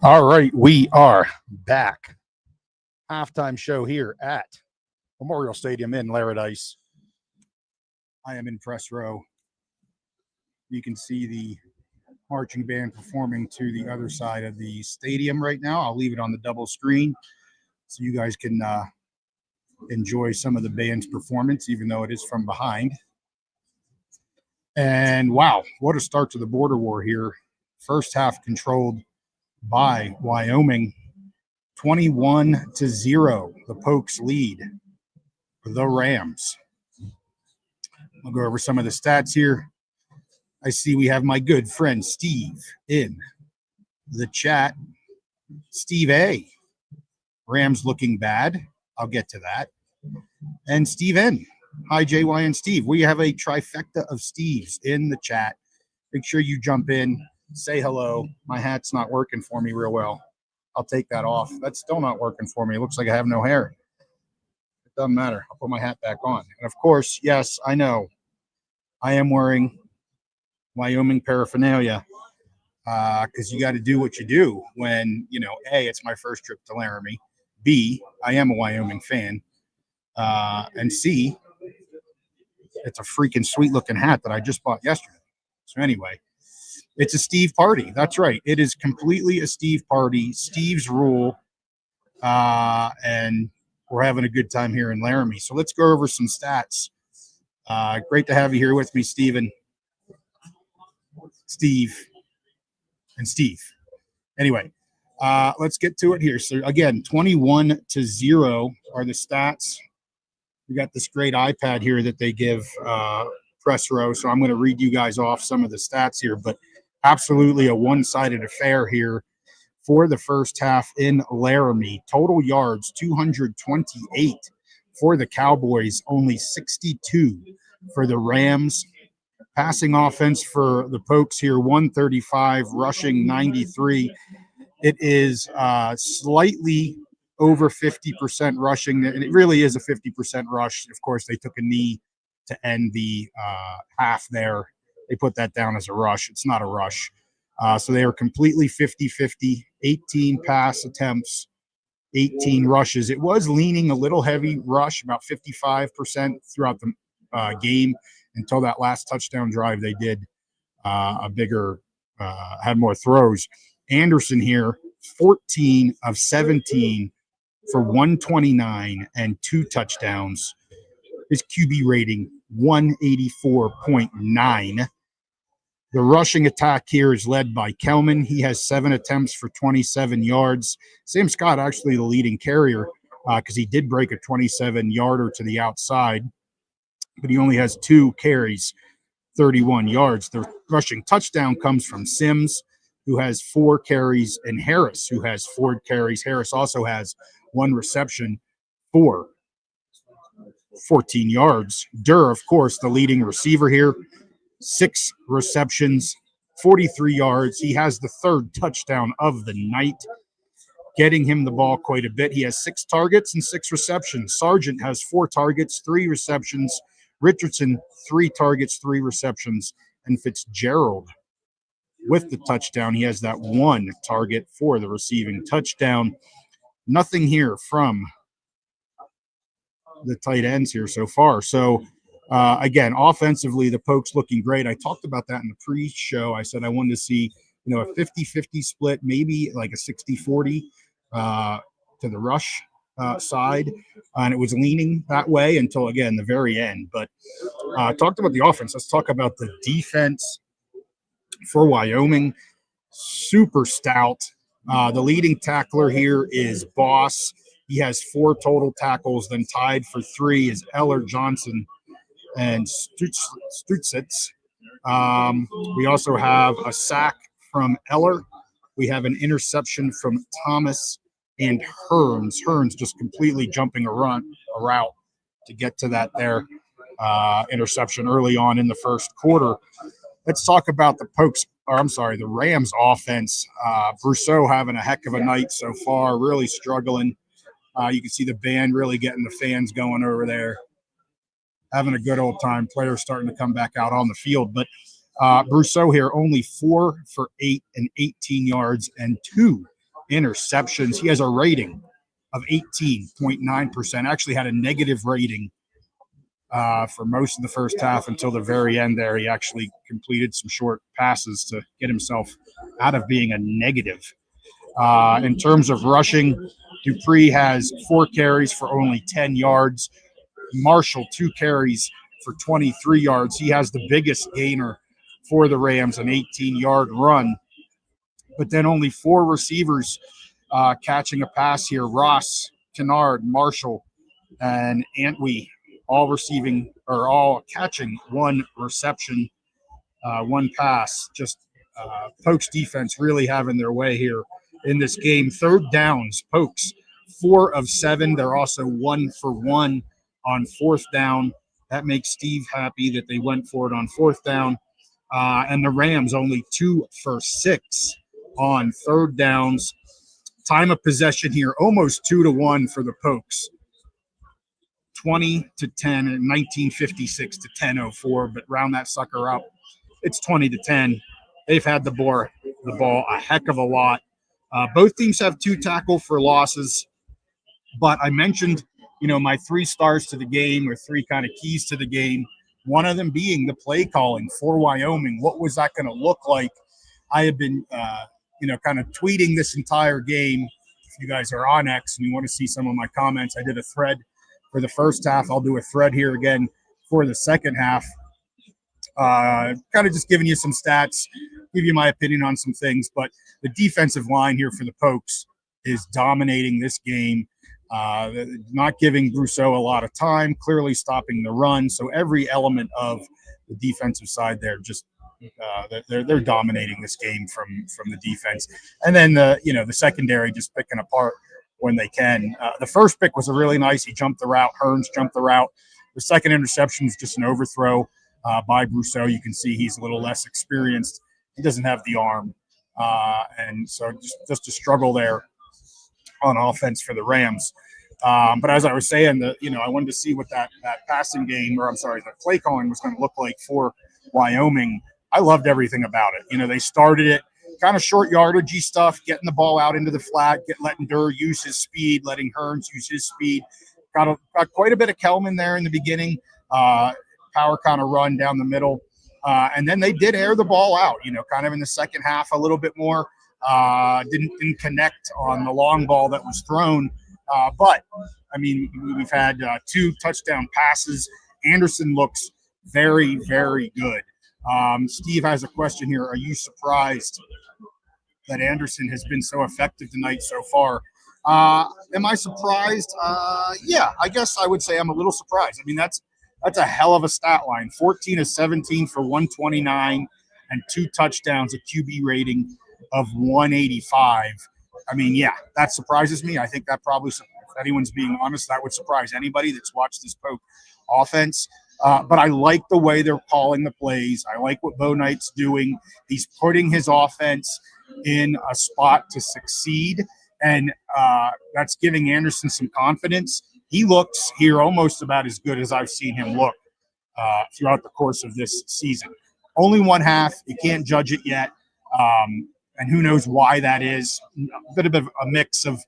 All right, we are back. Halftime show here at Memorial Stadium in Laramie. I am in press row. You can see the marching band performing to the other side of the stadium right now. I'll leave it on the double screen so you guys can enjoy some of the band's performance, even though it is from behind. And wow, what a start to the border war here. First half controlled by Wyoming, 21-0. The Pokes lead the Rams. I'll go over some of the stats here. I see we have my good friend Steve in the chat. Steve A. Rams looking bad. I'll get to that. And Steve N. Hi, JY and Steve. We have a trifecta of Steves in the chat. Make sure you jump in, say hello. My hat's not working for me real well. I'll take that off. That's still not working for me. It looks like I have no hair. It doesn't matter. I'll put my hat back on. And of course, yes, I know. I am wearing Wyoming paraphernalia because you got to do what you do when, A, it's my first trip to Laramie. B, I am a Wyoming fan. And C, it's a freaking sweet-looking hat that I just bought yesterday. So anyway, it's a Steve party. That's right. It is completely a Steve party. Steve's rule. And we're having a good time here in Laramie. So let's go over some stats. Great to have you here with me, Steven. Steve. And Steve. Anyway, let's get to it here. So again, 21-0 are the stats. We got this great iPad here that they give press row, so I'm going to read you guys off some of the stats here, but absolutely a one-sided affair here for the first half in Laramie. Total yards, 228 for the Cowboys, only 62 for the Rams. Passing offense for the Pokes here, 135, rushing 93. It is slightly over 50% rushing, and it really is a 50% rush. Of course, they took a knee to end the half there. They put that down as a rush. It's not a rush. So they are completely 50-50, 18 pass attempts, 18 rushes. It was leaning a little heavy rush, about 55% throughout the game until that last touchdown drive. They did had more throws. Anderson here, 14 of 17 for 129 and 2 touchdowns. His QB rating, 184.9. The rushing attack here is led by Kelman. He has 7 attempts for 27 yards. Sam Scott, actually the leading carrier, because he did break a 27-yarder to the outside, but he only has 2 carries, 31 yards. The rushing touchdown comes from Sims, who has 4 carries, and Harris, who has 4 carries. Harris also has 1 reception for 14 yards. Durr, of course, the leading receiver here, 6 receptions, 43 yards. He has the 3rd touchdown of the night, getting him the ball quite a bit. He has 6 targets and 6 receptions. Sargent has 4 targets, 3 receptions. Richardson, 3 targets, 3 receptions. And Fitzgerald, with the touchdown, he has that 1 target for the receiving touchdown. Nothing here from the tight ends here so far. So, again, offensively, the Pokes looking great. I talked about that in the pre-show. I said I wanted to see, a 50-50 split, maybe like a 60-40 to the rush side. And it was leaning that way until, again, the very end. But I talked about the offense. Let's talk about the defense for Wyoming. Super stout. The leading tackler here is Boss. He has 4 total tackles. Then tied for 3 is Eller, Johnson, and Stutzitz. We also have a sack from Eller. We have an interception from Thomas and Hearns. Hearns just completely jumping a route to get to that there interception early on in the first quarter. Let's talk about the Rams offense. Brousseau having a heck of a night so far, really struggling. You can see the band really getting the fans going over there, having a good old time. Players starting to come back out on the field. But Brousseau here, only 4 for 8 and 18 yards and 2 interceptions. He has a rating of 18.9%. Actually had a negative rating for most of the first half until the very end there. He actually completed some short passes to get himself out of being a negative. In terms of rushing, Dupree has 4 carries for only 10 yards. Marshall, 2 carries for 23 yards. He has the biggest gainer for the Rams, an 18-yard run. But then only 4 receivers catching a pass here. Ross, Kennard, Marshall, and Antwi all catching 1 reception, 1 pass. Just Pokes defense really having their way here in this game. Third downs, Pokes 4 of 7. They're also 1 for 1 on 4th down. That makes Steve happy that they went for it on 4th down. And the Rams only 2 for 6 on 3rd downs. Time of possession here, almost 2-1 for the Pokes. 20-10 and 1956 to 10:04, but round that sucker up. It's 20-10. They've had the ball a heck of a lot. Both teams have 2 tackle for losses, but I mentioned, my 3 stars to the game, or 3 kind of keys to the game. One of them being the play calling for Wyoming. What was that going to look like? I have been, kind of tweeting this entire game. If you guys are on X and you want to see some of my comments, I did a thread for the first half. I'll do a thread here again for the second half. Kind of just giving you some stats, give you my opinion on some things. But the defensive line here for the Pokes is dominating this game. Not giving Brousseau a lot of time, clearly stopping the run. So every element of the defensive side there, just they're dominating this game from the defense. And then the secondary just picking apart when they can. The first pick was a really nice. He jumped the route. Hearns jumped the route. The second interception is just an overthrow by Brousseau. You can see he's a little less experienced. He doesn't have the arm, and so just a struggle there on offense for the Rams. But as I was saying, I wanted to see what that passing game, the play calling was going to look like for Wyoming. I loved everything about it. They started it kind of short yardagey stuff, getting the ball out into the flat, letting Durr use his speed, letting Hearns use his speed. Got quite a bit of Kelman there in the beginning, power kind of run down the middle. And then they did air the ball out, kind of in the second half a little bit more. Didn't connect on the long ball that was thrown. But, we've had 2 touchdown passes. Anderson looks very, very good. Steve has a question here. Are you surprised that Anderson has been so effective tonight so far? Am I surprised? Yeah, I guess I would say I'm a little surprised. That's a hell of a stat line. 14 of 17 for 129 and 2 touchdowns, a QB rating of 185. Yeah, that surprises me. I think that probably, if anyone's being honest, that would surprise anybody that's watched this Poke offense. But I like the way they're calling the plays. I like what Bo Knight's doing. He's putting his offense in a spot to succeed, and that's giving Anderson some confidence. He looks here almost about as good as I've seen him look throughout the course of this season. Only one half. You can't judge it yet. And who knows why that is. A bit of a mix of,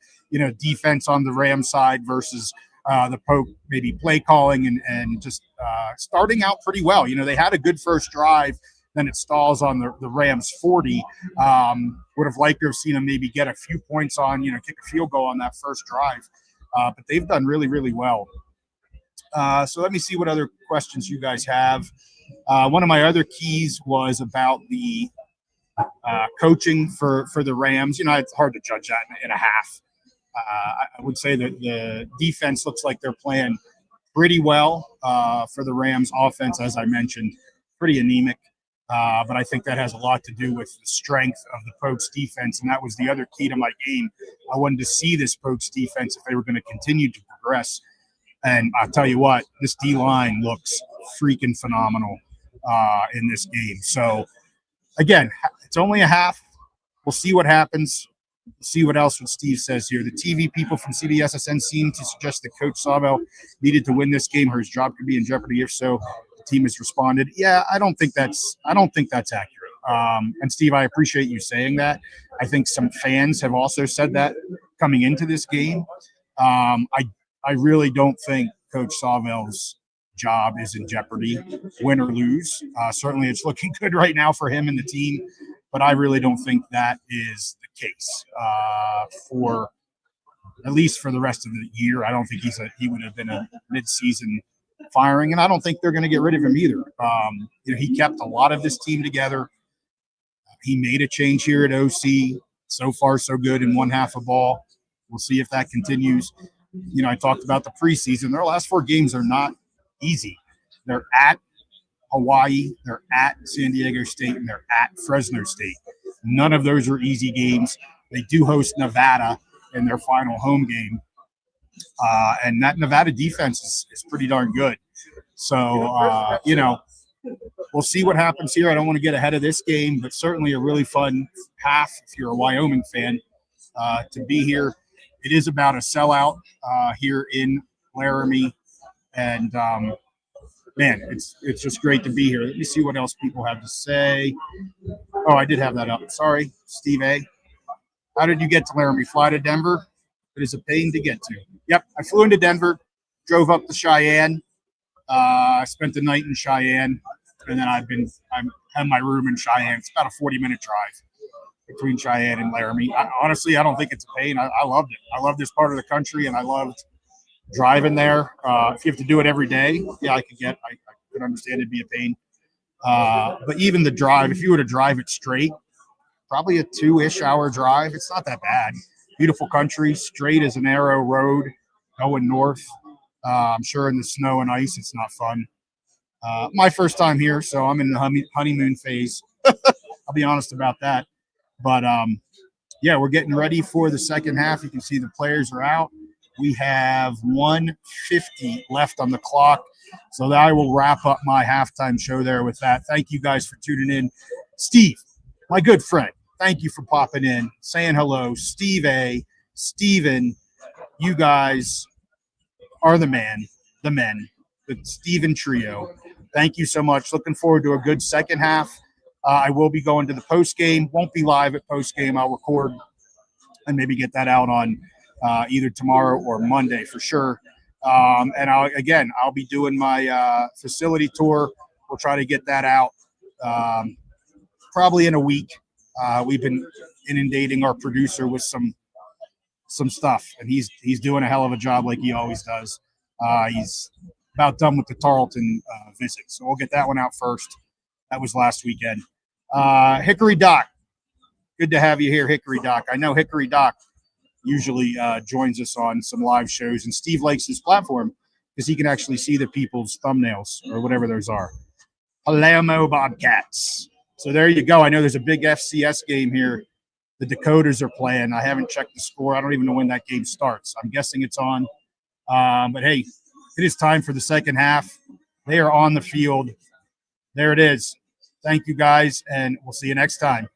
defense on the Rams side versus the Poke maybe play calling and just starting out pretty well. They had a good first drive. Then it stalls on the Rams 40. Would have liked to have seen them maybe get a few points on, kick a field goal on that first drive. But they've done really, really well. So let me see what other questions you guys have. One of my other keys was about the coaching for the Rams. It's hard to judge that in a half. I would say that the defense looks like they're playing pretty well for the Rams. Offense, as I mentioned, pretty anemic. But I think that has a lot to do with the strength of the Pokes defense, and that was the other key to my game. I wanted to see this Pokes defense if they were going to continue to progress. And I'll tell you what, this D-line looks freaking phenomenal in this game. So, again, it's only a half. We'll see what happens. We'll see what Steve says here. The TV people from CBSSN seem to suggest that Coach Sawbell needed to win this game or his job could be in jeopardy. If so, the team has responded. Yeah, I don't think that's accurate. And Steve, I appreciate you saying that. I think some fans have also said that coming into this game. I really don't think Coach Sawville's job is in jeopardy, win or lose. Certainly, it's looking good right now for him and the team, but I really don't think that is the case for at least for the rest of the year. I don't think he would have been a mid-season firing, and I don't think they're going to get rid of him either. He kept a lot of this team together. He made a change here at OC. So far, so good in one half of ball. We'll see if that continues. I talked about the preseason. Their last 4 games are not easy. They're at Hawaii, they're at San Diego State, and they're at Fresno State. None of those are easy games. They do host Nevada in their final home game. And that Nevada defense is pretty darn good. So, we'll see what happens here. I don't want to get ahead of this game, but certainly a really fun half if you're a Wyoming fan to be here. It is about a sellout here in Laramie. And, man, it's just great to be here. Let me see what else people have to say. Oh, I did have that up. Sorry, Steve A. How did you get to Laramie? Fly to Denver? It is a pain to get to. Yep, I flew into Denver, drove up to Cheyenne. I spent the night in Cheyenne, and then I have my room in Cheyenne. It's about a 40-minute drive between Cheyenne and Laramie. Honestly, I don't think it's a pain. I loved it. I love this part of the country, and I loved driving there. If you have to do it every day, yeah, I could understand it'd be a pain. But even the drive, if you were to drive it straight, probably a 2-ish hour drive. It's not that bad. Beautiful country, straight as an arrow road going north. I'm sure in the snow and ice, it's not fun. My first time here, so I'm in the honeymoon phase. I'll be honest about that. But, yeah, we're getting ready for the second half. You can see the players are out. We have 1:50 left on the clock. So I will wrap up my halftime show there with that. Thank you guys for tuning in. Steve, my good friend, thank you for popping in, saying hello. Steve A., Steven, you guys are the men, the Steven Trio. Thank you so much. Looking forward to a good second half. I will be going to the post game. Won't be live at post game. I'll record and maybe get that out on either tomorrow or Monday for sure. And I'll be doing my facility tour. We'll try to get that out probably in a week. We've been inundating our producer with some stuff, and he's doing a hell of a job like he always does. He's about done with the Tarleton visit, so we'll get that one out first. That was last weekend. Hickory Doc, good to have you here, Hickory Doc. I know Hickory Doc usually joins us on some live shows, and Steve likes his platform because he can actually see the people's thumbnails or whatever those are. Palermo Bobcats. So there you go. I know there's a big FCS game here. The Dakotas are playing. I haven't checked the score. I don't even know when that game starts. I'm guessing it's on. But, hey, it is time for the second half. They are on the field. There it is. Thank you, guys, and we'll see you next time.